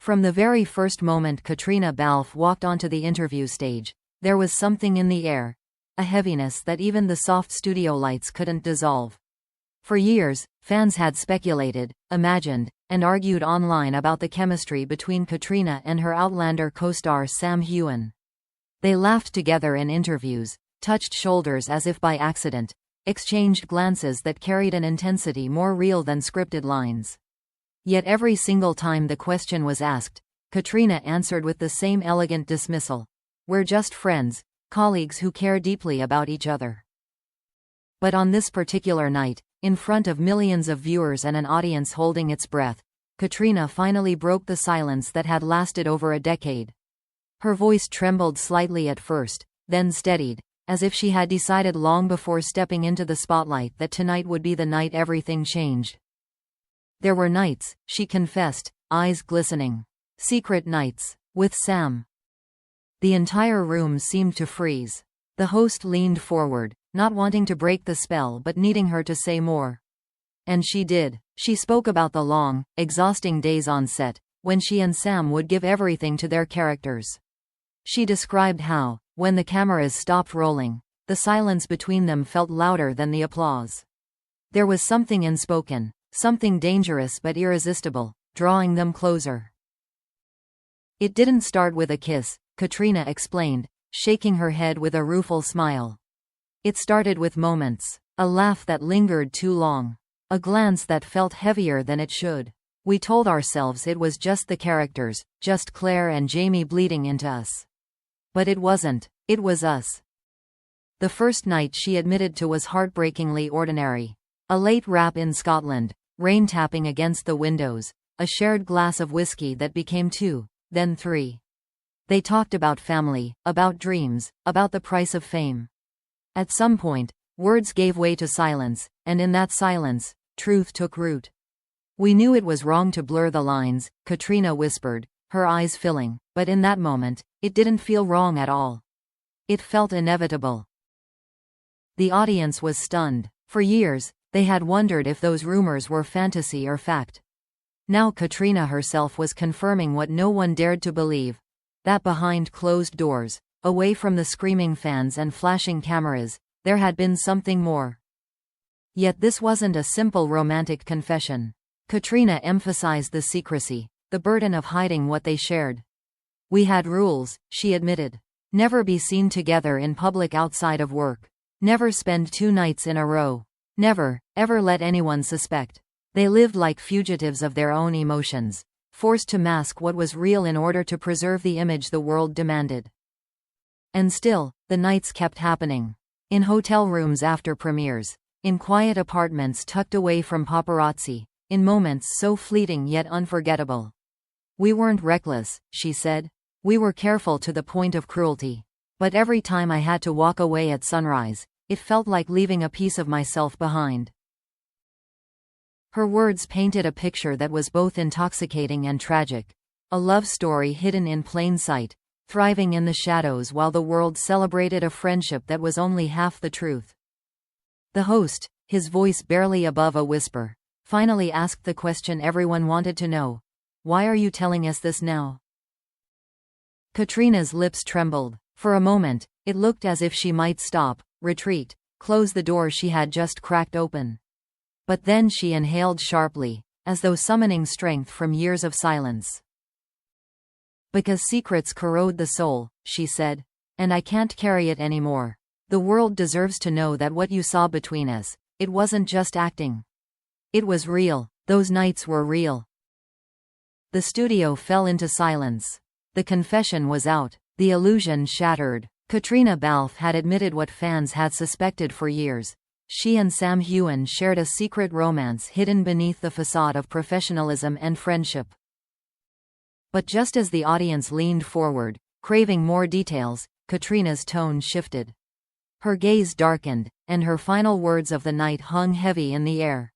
From the very first moment Caitríona Balfe walked onto the interview stage, there was something in the air, a heaviness that even the soft studio lights couldn't dissolve. For years, fans had speculated, imagined, and argued online about the chemistry between Caitríona and her Outlander co-star Sam Heughan. They laughed together in interviews, touched shoulders as if by accident, exchanged glances that carried an intensity more real than scripted lines. Yet every single time the question was asked, Caitríona answered with the same elegant dismissal. "We're just friends, colleagues who care deeply about each other." But on this particular night, in front of millions of viewers and an audience holding its breath, Caitríona finally broke the silence that had lasted over a decade. Her voice trembled slightly at first, then steadied, as if she had decided long before stepping into the spotlight that tonight would be the night everything changed. "There were nights," she confessed, eyes glistening. "Secret nights. With Sam." The entire room seemed to freeze. The host leaned forward, not wanting to break the spell but needing her to say more. And she did. She spoke about the long, exhausting days on set, when she and Sam would give everything to their characters. She described how, when the cameras stopped rolling, the silence between them felt louder than the applause. There was something unspoken, something dangerous but irresistible, drawing them closer. "It didn't start with a kiss," Caitríona explained, shaking her head with a rueful smile. "It started with moments. A laugh that lingered too long. A glance that felt heavier than it should. We told ourselves it was just the characters, just Claire and Jamie bleeding into us. But it wasn't. It was us." The first night she admitted to was heartbreakingly ordinary. A late wrap in Scotland, rain tapping against the windows, a shared glass of whiskey that became 2, then 3. They talked about family, about dreams, about the price of fame. At some point, words gave way to silence, and in that silence, truth took root. "We knew it was wrong to blur the lines," Caitríona whispered, her eyes filling, but in that moment, it didn't feel wrong at all. It felt inevitable. The audience was stunned. For years, they had wondered if those rumors were fantasy or fact. Now Caitríona herself was confirming what no one dared to believe. That behind closed doors, away from the screaming fans and flashing cameras, there had been something more. Yet this wasn't a simple romantic confession. Caitríona emphasized the secrecy, the burden of hiding what they shared. "We had rules," she admitted. "Never be seen together in public outside of work. Never spend 2 nights in a row. Never, ever let anyone suspect." They lived like fugitives of their own emotions, forced to mask what was real in order to preserve the image the world demanded. And still, the nights kept happening. In hotel rooms after premieres, in quiet apartments tucked away from paparazzi, in moments so fleeting yet unforgettable. "We weren't reckless," she said. "We were careful to the point of cruelty. But every time I had to walk away at sunrise, it felt like leaving a piece of myself behind." Her words painted a picture that was both intoxicating and tragic. A love story hidden in plain sight, thriving in the shadows while the world celebrated a friendship that was only half the truth. The host, his voice barely above a whisper, finally asked the question everyone wanted to know. "Why are you telling us this now?" Caitríona's lips trembled. For a moment, it looked as if she might stop, retreat, close the door she had just cracked open. But then she inhaled sharply, as though summoning strength from years of silence. "Because secrets corrode the soul," she said. "And I can't carry it anymore. The world deserves to know that what you saw between us, it wasn't just acting. It was real. Those nights were real." The studio fell into silence. The confession was out. The illusion shattered. Caitríona Balfe had admitted what fans had suspected for years. She and Sam Heughan shared a secret romance hidden beneath the facade of professionalism and friendship. But just as the audience leaned forward, craving more details, Caitríona's tone shifted. Her gaze darkened, and her final words of the night hung heavy in the air.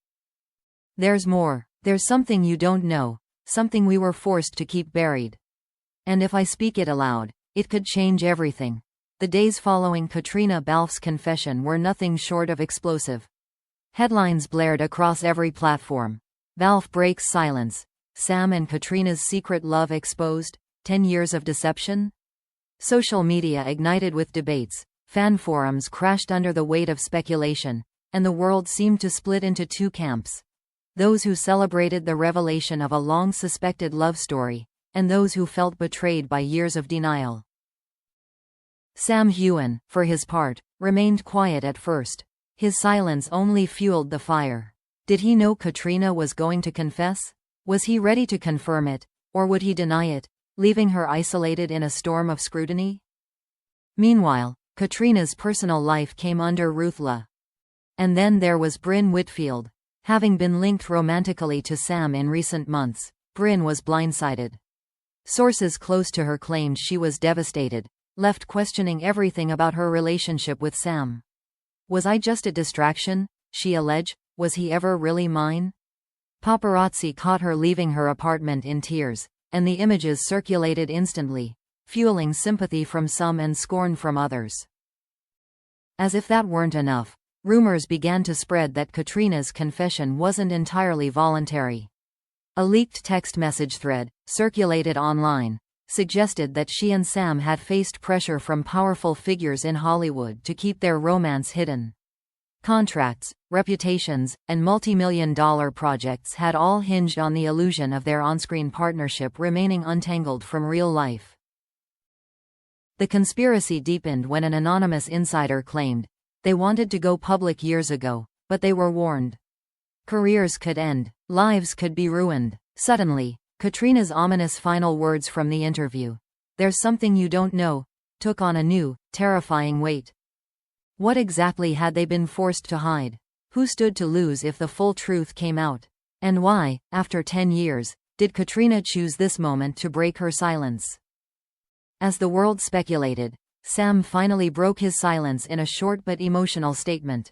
"There's more. There's something you don't know, something we were forced to keep buried. And if I speak it aloud, it could change everything." The days following Caitríona Balfe's confession were nothing short of explosive. Headlines blared across every platform. "Balfe breaks silence. Sam and Caitríona's secret love exposed? 10 years of deception? Social media ignited with debates, fan forums crashed under the weight of speculation, and the world seemed to split into two camps. Those who celebrated the revelation of a long-suspected love story, and those who felt betrayed by years of denial. Sam Heughan, for his part, remained quiet at first. His silence only fueled the fire. Did he know Caitríona was going to confess? Was he ready to confirm it, or would he deny it, leaving her isolated in a storm of scrutiny? Meanwhile, Caitríona's personal life came under ruthless. And then there was Brynn Whitfield. Having been linked romantically to Sam in recent months, Brynn was blindsided. Sources close to her claimed she was devastated, left questioning everything about her relationship with Sam. "Was I just a distraction?" she alleged. "Was he ever really mine?" Paparazzi caught her leaving her apartment in tears, and the images circulated instantly, fueling sympathy from some and scorn from others. As if that weren't enough, rumors began to spread that Caitríona's confession wasn't entirely voluntary. A leaked text message thread, circulated online, suggested that she and Sam had faced pressure from powerful figures in Hollywood to keep their romance hidden. Contracts, reputations, and multi-million-dollar projects had all hinged on the illusion of their on-screen partnership remaining untangled from real life. The conspiracy deepened when an anonymous insider claimed, "They wanted to go public years ago, but they were warned. Careers could end, lives could be ruined." Suddenly, Caitríona's ominous final words from the interview, "There's something you don't know," took on a new, terrifying weight. What exactly had they been forced to hide? Who stood to lose if the full truth came out? And why, after 10 years, did Caitríona choose this moment to break her silence? As the world speculated, Sam finally broke his silence in a short but emotional statement.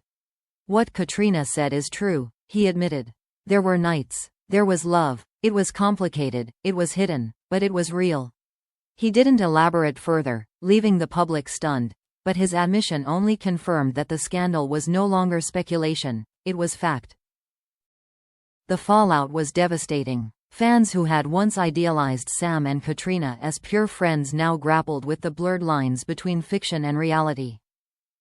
"What Caitríona said is true," he admitted. "There were nights. There was love. It was complicated, it was hidden, but it was real." He didn't elaborate further, leaving the public stunned. But his admission only confirmed that the scandal was no longer speculation, it was fact. The fallout was devastating. Fans who had once idealized Sam and Caitríona as pure friends now grappled with the blurred lines between fiction and reality.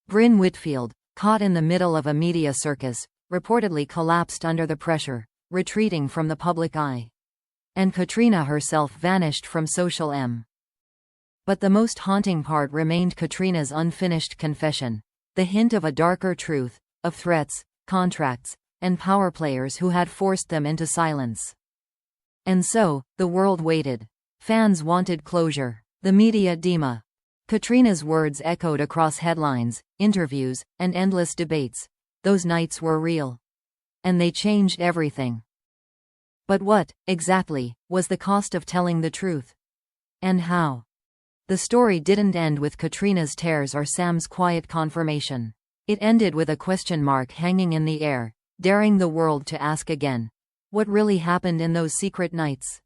Brynn Whitfield, caught in the middle of a media circus, reportedly collapsed under the pressure, retreating from the public eye. And Caitríona herself vanished from social media. But the most haunting part remained Caitríona's unfinished confession, the hint of a darker truth, of threats, contracts, and power players who had forced them into silence. And so, the world waited. Fans wanted closure. The media dema. Caitríona's words echoed across headlines, interviews, and endless debates. Those nights were real. And they changed everything. But what, exactly, was the cost of telling the truth? And how? The story didn't end with Caitríona's tears or Sam's quiet confirmation. It ended with a question mark hanging in the air, daring the world to ask again, what really happened in those secret nights?